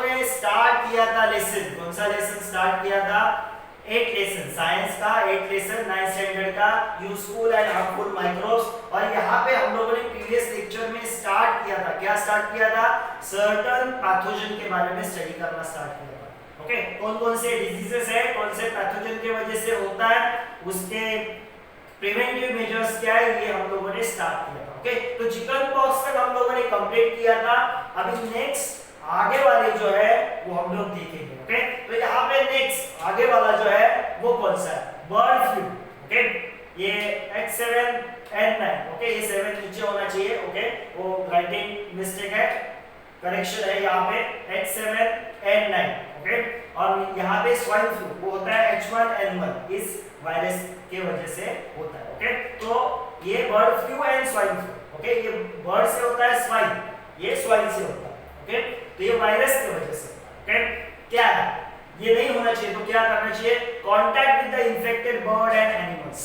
ने स्टार्ट किया था लेसन, कौन सा लेसन स्टार्ट किया था? 8 लेसन, साइंस का 8 लेसन 9th स्टैंडर्ड का, यूजफुल एंड हार्मफुल माइक्रोब्स। और यहाँ पे हम लोगों ने प्रीवियस लेक्चर में स्टार्ट किया था, क्या स्टार्ट किया था? सर्टेन पैथोजन के बारे में स्टडी करना स्टार्ट किया था। ओके, कौन कौन से डिजीजेस है, कौन से पैथोजन की वजह से होता है, उसके प्रिवेंटिव मेजर्स क्या है, ये हम लोगों ने स्टार्ट किया था। ओके, तो चिकन पॉक्स तक हम लोगों ने कंप्लीट किया था। अभी नेक्स्ट आगे वाले जो है वो हम लोग देखेंगे। ओके, तो यहाँ पे नेक्स्ट आगे वाला जो है वो कौन सा है? Bird flu. ओके, ये H7N9। ओके, ये 7 नीचे होना चाहिए। ओके, वो राइटिंग मिस्टेक है, करेक्शन है यहाँ पे H7N9। ओके, और यहाँ पे स्वाइन फ्लू वो होता है H1N1, इस वायरस के वजह से होता है। ओके, तो ये bird flu and swine flu. Okay, ये बर्ड से होता है, स्वाइन ये स्वाइन से होता है। ओके, तो ये वायरस की वजह से। ओके, क्या है ये नहीं होना चाहिए, तो क्या करना चाहिए? Contact with the infected bird and animals,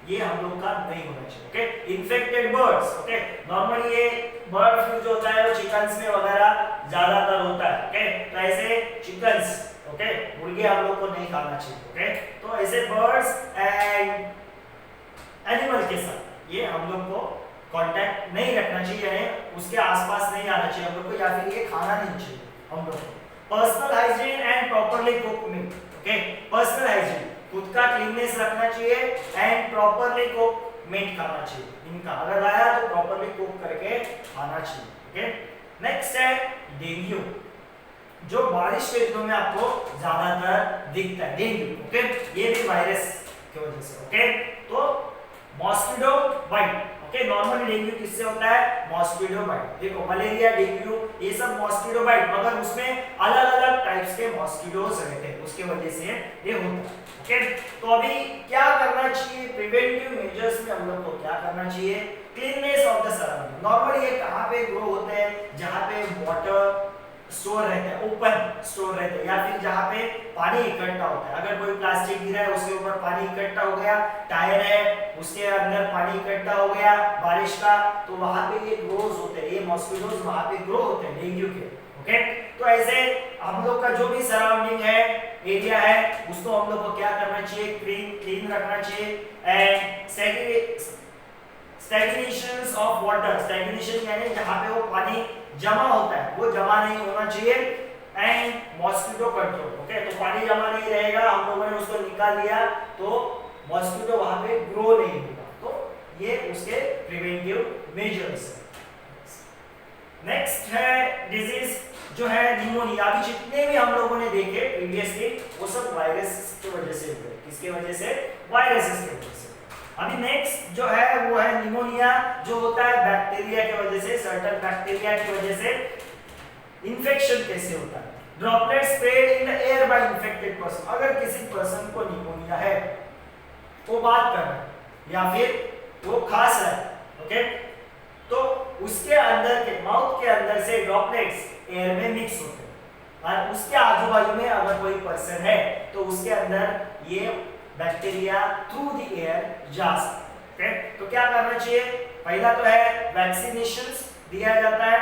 ये हम लोग का नहीं होना चाहिए। Okay, infected birds. Okay, normally ये बर्ड फ्लू जो होता है वो चिकन्स में वगैरह ज्यादातर होता है। ओके, तो ऐसे चिकन्स, ओके, मुर्गे हम लोग को नहीं खाना चाहिए। ओके, तो ऐसे बर्ड्स एंड एनिमल के साथ ये हम लोग को कांटेक्ट नहीं रखना चाहिए, यानी उसके आसपास नहीं आना चाहिए हम लोग को, या फिर ये खाना नहीं चाहिए हम लोग को। Personal hygiene and properly cook meat. Okay, personal hygiene, खुद का क्लीननेस रखना चाहिए एंड प्रॉपर्ली कुक मीट खाना चाहिए। इनका अगर आया तो प्रॉपर्ली कुक करके खाना चाहिए। ओके, नेक्स्ट है डेंगू, जो बारिश के दिनों में आपको ज्यादातर दिखता है, डेंगू। ओके, ये भी वायरस की वजह से। ओके, तो mosquito bite. Okay, normally dengue किससे होता है? Mosquito bite. देखो, मलेरिया, डेंगू, ये सब मॉस्किटो बाइट, मगर उसमें अलग अलग टाइप्स के मॉस्किटोज रहते हैं, उसके वजह से ये होता है। ओके, तो अभी क्या करना चाहिए? प्रिवेंटिव मेजर्स में हम लोग को क्या करना चाहिए? Cleanness of the surrounding. Normally ये कहाँ पे ग्रो होते हैं? जहाँ पे वाटर स्टोर रहता है, ओपन स्टोर रहते हैं, या फिर जहाँ पे पानी इकट्ठा होता है। अगर कोई प्लास्टिक गिरा है उसके ऊपर पानी इकट्ठा हो गया, टायर है उसके अंदर पानी इकट्ठा हो गया बारिश का, तो वहां पे ये ग्रोज होते हैं, ये मॉस्किटोज वहां पे ग्रो होते हैं डेंगू के। ओके, तो ऐसे हम लोग का जो भी सराउंडिंग है, एरिया है, उसको हम लोग को क्या करना चाहिए? क्लीन रखना चाहिए। And stagnation of water, stagnation यानी जहाँ पे वो पानी जमा होता है वो जमा नहीं होना चाहिए। And mosquito control. ओके, तो पानी जमा नहीं रहेगा, हम लोगों ने उसको निकाल लिया तो मॉस्किटो वहां पे ग्रो नहीं होगा, तो ये उसके प्रिवेंटिव मेजर्स है। नेक्स्ट है डिजीज जो है निमोनिया। अभी जितने भी हम लोगों ने देखे प्रीवियसली वो सब वायरस की वजह से हुए। किसके वजह से? वायरसेस की वजह से। अभी नेक्स्ट जो है वो है निमोनिया, जो होता है बैक्टीरिया की वजह से, सर्टेन बैक्टीरिया की वजह से। इन्फेक्शन कैसे होता है? Droplet spread in the air by infected person. अगर किसी पर्सन को निमोनिया है, वो बात कर रहा है या फिर वो खांस रहा है, ओके, तो उसके अंदर के माउथ के अंदर से ड्रॉपलेट्स एयर में मिक्स होते हैं, और उसके आजू बाजू में अगर कोई पर्सन है तो उसके अंदर ये बैक्टीरिया थ्रू द एयर जा सकते हैं। तो क्या करना चाहिए? पहला तो है वैक्सीनेशंस दिया जाता है।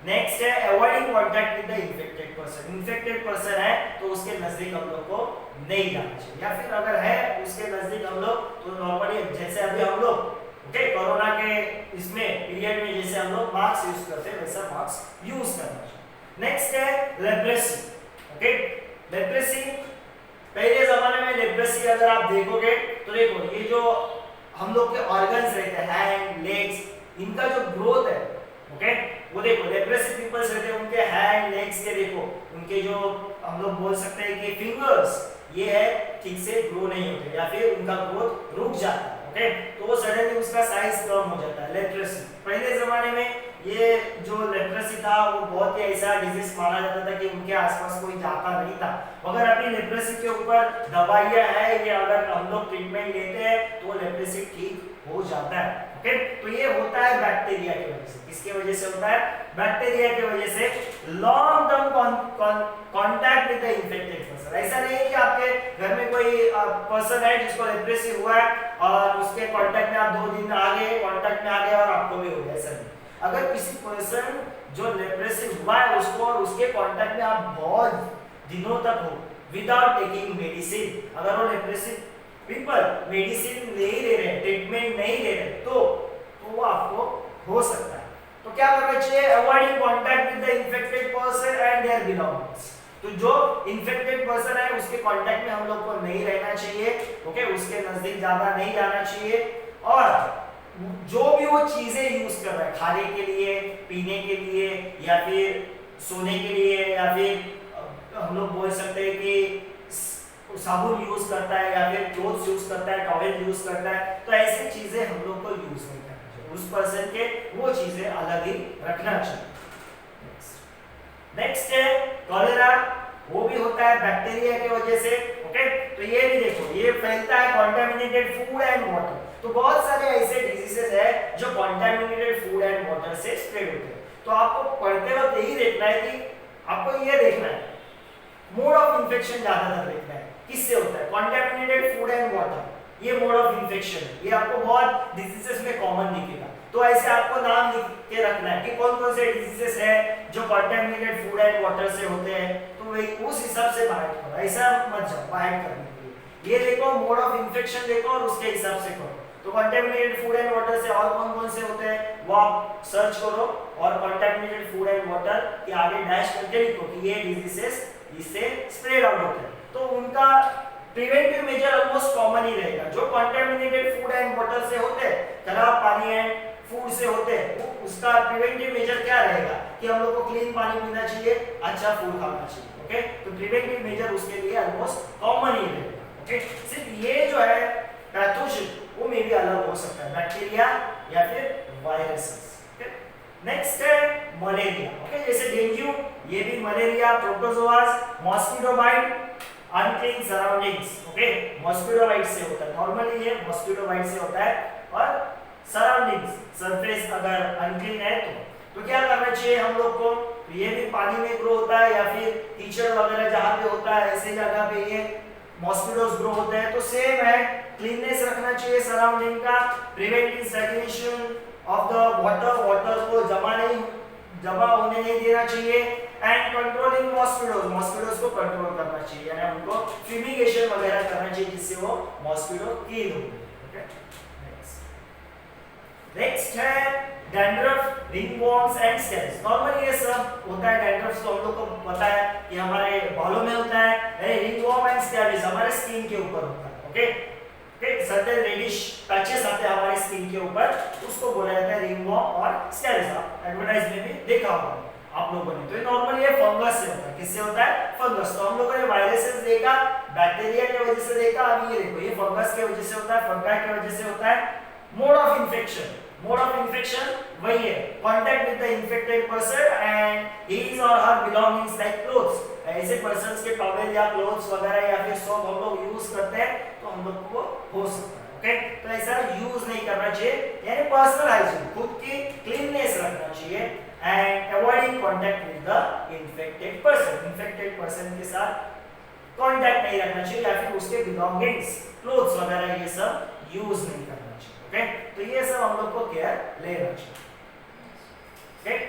नेक्स्ट है avoiding contact with the infected person. Infected person है तो उसके नजदीक हम लोग को नहीं जाना चाहिए, या फिर अगर है उसके नजदीक हम लोग, तो नॉर्मली जैसे अभी हम लोग ओके कोरोना के इसमें पीरियड में जैसे हम लोग मास्क यूज करते हैं वैसा मास्क यूज करना चाहिए। नेक्स्ट है लेप्रेसी। ओके, लेप्रेसी, पहले जमाने में लेप्रेसी अगर आप देखोगे तो देखो ये जो हम लोग के ऑर्गन्स रहते हैं, हैंड, लेग्स, इनका जो ग्रोथ है, ओके, वो देखो लेप्रेसी पीपल्स रहते हैं, उनके हैंड, लेग्स के देखो, उनके जो हम लोग बोल सकते हैं कि फिंगर्स, ये है ठीक से ग्रो नहीं होते, या फिर उनका ग्रोथ रुक जाता है। ओके, तो वो सडनली उसका साइज कम हो जाता है। लेप्रेसी, पहले जमाने में ये जो लेप्रेसी था वो बहुत ही ऐसा डिजीज माना जाता था कि उनके आसपास कोई जाता नहीं था, मगर अभी लेप्रेसी के ऊपर दवाइयां है, ये अगर हम लोग ट्रीटमेंट लेते हैं तो लेप्रेसी ठीक हो जाता है। ओके, तो ये होता है बैक्टीरिया की वजह से। किसकी वजह से होता है? बैक्टीरिया की वजह से। Long term contact with the infected person. ऐसा नहीं है कि आपके घर में कोई पर्सन है जिसको लेप्रेसी हुआ है और उसके कांटेक्ट में आप 2 दिन आ गए, कांटेक्ट में आ गए और आपको भी हो गया, ऐसा नहीं। अगर किसी पर्सन जो लेप्रेसी हुआ है उसको और उसके कांटेक्ट में आप बहुत दिनों तक हो विदाउट टेकिंग मेडिसिन, अगर वो लेप्रेसी पीपल मेडिसिन नहीं ले रहे, ट्रीटमेंट नहीं ले रहे, तो वो आपको हो सकता है। तो क्या करना चाहिए? Avoiding contact with the infected person and their belongings. तो जो इन्फेक्टेड पर्सन है उसके कांटेक्ट में हम लोग को नहीं रहना चाहिए, ओके, उसके नजदीक ज्यादा नहीं जाना चाहिए। और जो भी वो चीजें यूज कर रहा है खाने के लिए, पीने के लिए, या फिर सोने के लिए, या फिर हम लोग बोल सकते हैं कि साबुन यूज करता है या फिर क्लोथ्स यूज करता है, टॉवेल यूज करता है, तो ऐसी चीजें हम लोग को यूज नहीं करना चाहिए। उस पर्सन के वो चीजें अलग ही रखना चाहिए। नेक्स्ट है कॉलेरा, वो भी होता है बैक्टीरिया की वजह से, ओके। तो ये भी देखो, ये फैलता है कॉन्टामिनेटेड फूड एंड वाटर। तो बहुत सारे ऐसे डिजीजेस है जो कॉन्टामिनेटेड फूड एंड वाटर से स्प्रेड होते हैं। तो आपको पढ़ते वक्त यही देखना है कि आपको ये देखना है मोड ऑफ इन्फेक्शन ज्यादातर देखना है, किससे होता है? कॉन्टामिनेटेड फूड एंड वाटर, ये मोड ऑफ इन्फेक्शन है। ये आपको बहुत डिजीजेस में कॉमन दिखेगा। तो ऐसे आपको नाम लिख के रखना है कि कौन कौन से डिजीजेस है जो कॉन्टामिनेटेड फूड एंड वाटर से होते हैं। तो वही उस हिसाब से बाहर करो, ऐसा मत जाओ बाहर करने के लिए। ये देखो मोड ऑफ इन्फेक्शन देखो और उसके हिसाब से करो। तो कॉन्टामिनेटेड फूड एंड वाटर से और कौन कौन से होते हैं वो आप सर्च करो, और कॉन्टामिनेटेड फूड एंड वाटर के आगे डैश करके लिखो कि ये डिजीजेस इससे स्प्रेड आउट होते हैं। तो उनका प्रिवेंटिव मेजर ऑलमोस्ट कॉमन ही रहेगा। जो कॉन्टामिनेटेड फूड एंड वाटर से होते हैं, खराब पानी है फूड से होते हैं, उसका प्रिवेंटिव मेजर क्या रहेगा कि हम लोग को क्लीन पानी पीना चाहिए, अच्छा फूड खाना चाहिए, ओके। तो प्रिवेंटिव मेजर उसके लिए ऑलमोस्ट कॉमन ही रहेगा, ओके। सिर्फ ये जो है पैथोजन वो में भी अलग हो सकता है, बैक्टीरिया या फिर वायरसेस, ओके। नेक्स्ट है मलेरिया, ओके। जैसे डेंगू, ये भी malaria, protozoas, mosquito bite, unclean surroundings, okay. Mosquito bite से होता है, नॉर्मली ये मॉस्किटो बाइट से होता है। और सराउंडिंग्स, सरफेस अगर अनक्लीन है तो क्या करना चाहिए हम लोग को? तो ये भी पानी में ग्रो होता है या फिर कीचड़ वगैरह जहाँ पे होता है, ऐसे जगह पे ये मॉस्किटोज ग्रो होते हैं। तो सेम है, क्लीननेस रखना चाहिए सराउंडिंग का, preventing stagnation of the water, water को जमा होने नहीं देना चाहिए, एंड कंट्रोलिंग मॉस्किटोज, मॉस्किटोज को कंट्रोल करना चाहिए, यानी उनको फ्यूमिगेशन वगैरह करना चाहिए जिससे वो मॉस्किटो किल हो। नेक्स्ट है डैंड्रफ, रिंगवॉर्म्स एंड स्कैब्स। नॉर्मली ये सब होता है, डैंड्रफ तो हम लोग को पता है कि हमारे बालों में होता है, रिंगवॉर्म एंड स्कैब्स हमारे स्किन के ऊपर होता है, ओके। एक सर्टेन रेडिश पैचेस आते हैं हमारे स्किन के ऊपर, उसको बोला जाता है रिंगवॉर्म और स्कैब्स। आप एडवर्टाइज में भी देखा होगा आप लोगों ने। तो ये नॉर्मली ये फंगस से होता है, किससे होता है? फंगस। तो हम लोगों ने वायरसेस देखा, बैक्टीरिया की वजह से देखा, अभी ये देखो ये फंगस की वजह से होता है, फंगाई की वजह से होता है। Mode of infection, mode of infection वही है, contact with the infected person and his और हर बिलोंगिंग्स लाइक क्लोथ्स। ऐसे पर्संस के टॉवेल या क्लोथ्स वगैरह या फिर सोप हम लोग यूज करते हैं तो हम लोग को हो सकता है, ओके। तो ऐसा यूज नहीं करना चाहिए, यानी पर्सनल हाइजीन, खुद की क्लीननेस रखना चाहिए, and avoiding contact with the infected person. Infected person के साथ कांटेक्ट नहीं रखना चाहिए या फिर उसके बिलोंगिंग्स, क्लोथ्स वगैरह ये सब यूज नहीं करना चाहिए, ओके। तो ये सब हम लोग को केयर लेना चाहिए, ओके।